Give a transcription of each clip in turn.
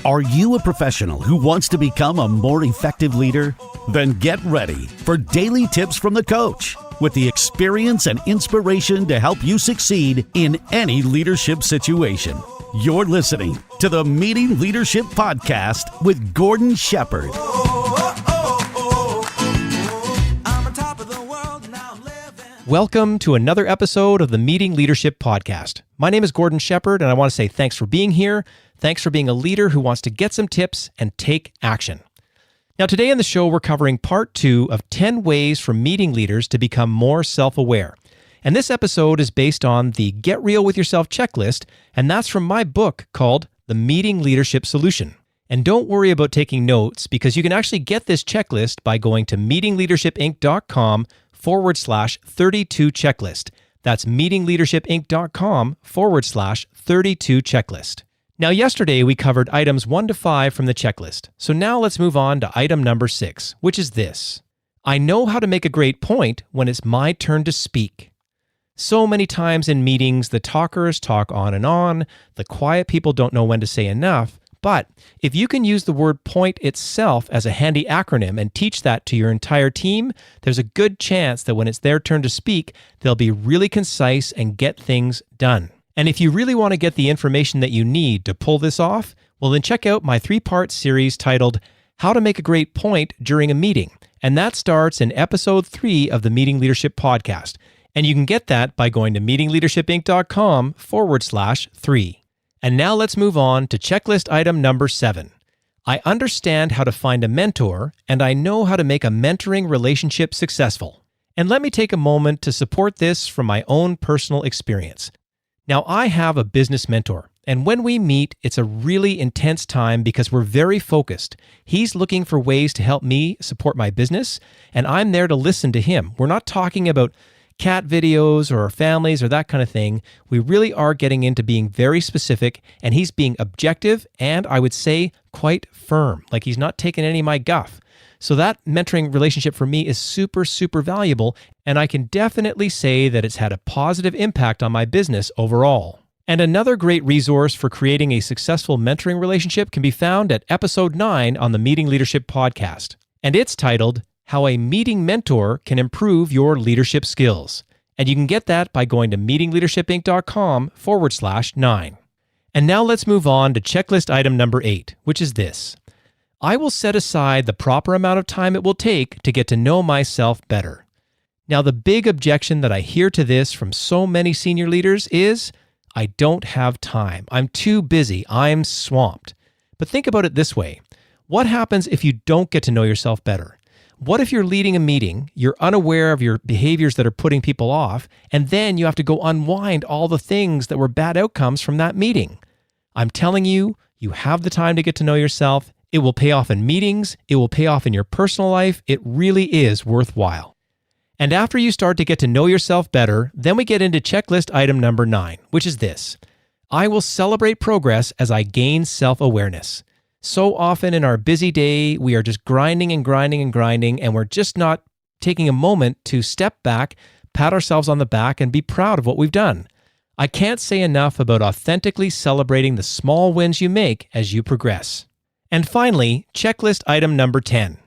Are you a professional who wants to become a more effective leader? Then get ready for daily tips from the coach with the experience and inspiration to help you succeed in any leadership situation. You're listening to the Meeting Leadership Podcast with Gordon Shepherd. Welcome to another episode of the Meeting Leadership Podcast. My name is Gordon Shepherd, and I want to say thanks for being here. Thanks for being a leader who wants to get some tips and take action. Now, today on the show, we're covering part 2 of 10 ways for meeting leaders to become more self-aware. And this episode is based on the Get Real With Yourself checklist, and that's from my book called The Meeting Leadership Solution. And don't worry about taking notes, because you can actually get this checklist by going to meetingleadershipinc.com/32 checklist. That's meetingleadershipinc.com/32 checklist. Now, yesterday we covered items 1 to 5 from the checklist. So now let's move on to item number 6, which is this. I know how to make a great point when it's my turn to speak. So many times in meetings, the talkers talk on and on. The quiet people don't know when to say enough. But if you can use the word point itself as a handy acronym and teach that to your entire team, there's a good chance that when it's their turn to speak, they'll be really concise and get things done. And if you really want to get the information that you need to pull this off, well, then check out my 3-part series titled How to Make a Great Point During a Meeting. And that starts in episode 3 of the Meeting Leadership Podcast. And you can get that by going to meetingleadershipinc.com/3. And now let's move on to checklist item number 7. I understand how to find a mentor, and I know how to make a mentoring relationship successful. And let me take a moment to support this from my own personal experience. Now, I have a business mentor, and when we meet, it's a really intense time because we're very focused. He's looking for ways to help me support my business, and I'm there to listen to him. We're not talking about cat videos or our families or that kind of thing. We really are getting into being very specific, and he's being objective and I would say quite firm, like he's not taking any of my guff. So that mentoring relationship for me is super, super valuable, and I can definitely say that it's had a positive impact on my business overall. And another great resource for creating a successful mentoring relationship can be found at episode 9 on the Meeting Leadership Podcast. And it's titled, How a Meeting Mentor Can Improve Your Leadership Skills. And you can get that by going to meetingleadershipinc.com/9. And now let's move on to checklist item number 8, which is this. I will set aside the proper amount of time it will take to get to know myself better. Now, the big objection that I hear to this from so many senior leaders is, I don't have time. I'm too busy. I'm swamped. But think about it this way. What happens if you don't get to know yourself better? What if you're leading a meeting, you're unaware of your behaviors that are putting people off, and then you have to go unwind all the things that were bad outcomes from that meeting? I'm telling you, you have the time to get to know yourself. It will pay off in meetings. It will pay off in your personal life. It really is worthwhile. And after you start to get to know yourself better, then we get into checklist item number 9, which is this. I will celebrate progress as I gain self-awareness. So often in our busy day, we are just grinding, and we're just not taking a moment to step back, pat ourselves on the back, and be proud of what we've done. I can't say enough about authentically celebrating the small wins you make as you progress. And finally, checklist item number 10.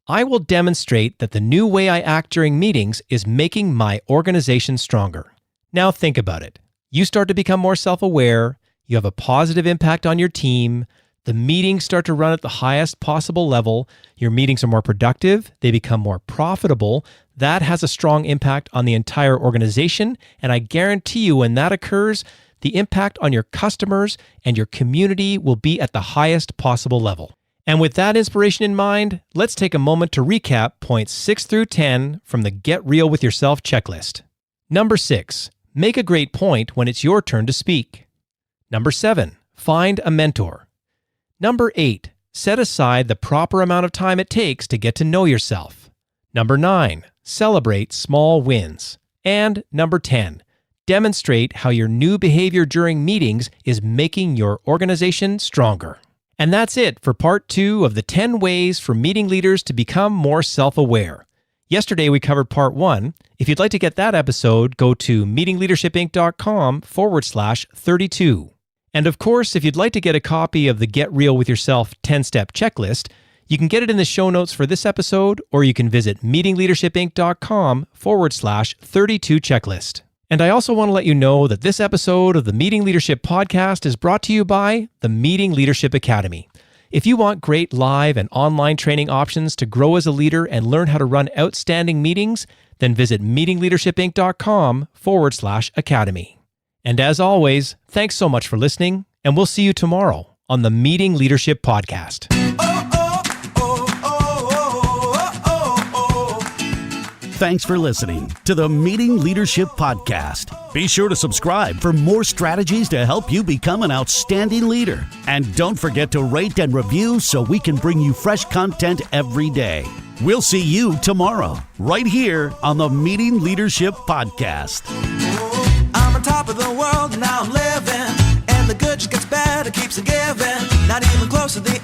I will demonstrate that the new way I act during meetings is making my organization stronger. Now think about it. You start to become more self-aware, you have a positive impact on your team, the meetings start to run at the highest possible level, your meetings are more productive, they become more profitable. That has a strong impact on the entire organization, and I guarantee you when that occurs, the impact on your customers and your community will be at the highest possible level. And with that inspiration in mind, let's take a moment to recap points 6 through 10 from the Get Real With Yourself checklist. Number 6, make a great point when it's your turn to speak. Number 7, find a mentor. Number 8, set aside the proper amount of time it takes to get to know yourself. Number 9, celebrate small wins. And number 10, demonstrate how your new behavior during meetings is making your organization stronger. And that's it for part 2 of the 10 ways for meeting leaders to become more self-aware. Yesterday we covered part 1. If you'd like to get that episode, go to meetingleadershipinc.com/32. And of course, if you'd like to get a copy of the Get Real with Yourself 10-step checklist, you can get it in the show notes for this episode, or you can visit meetingleadershipinc.com/32 checklist. And I also want to let you know that this episode of the Meeting Leadership Podcast is brought to you by the Meeting Leadership Academy. If you want great live and online training options to grow as a leader and learn how to run outstanding meetings, then visit meetingleadershipinc.com/academy. And as always, thanks so much for listening, and we'll see you tomorrow on the Meeting Leadership Podcast. Thanks for listening to the Meeting Leadership Podcast. Be sure to subscribe for more strategies to help you become an outstanding leader. And don't forget to rate and review so we can bring you fresh content every day. We'll see you tomorrow, right here on the Meeting Leadership Podcast. I'm on top of the world, now I'm living, and the good just gets better, keeps on giving, not even close to the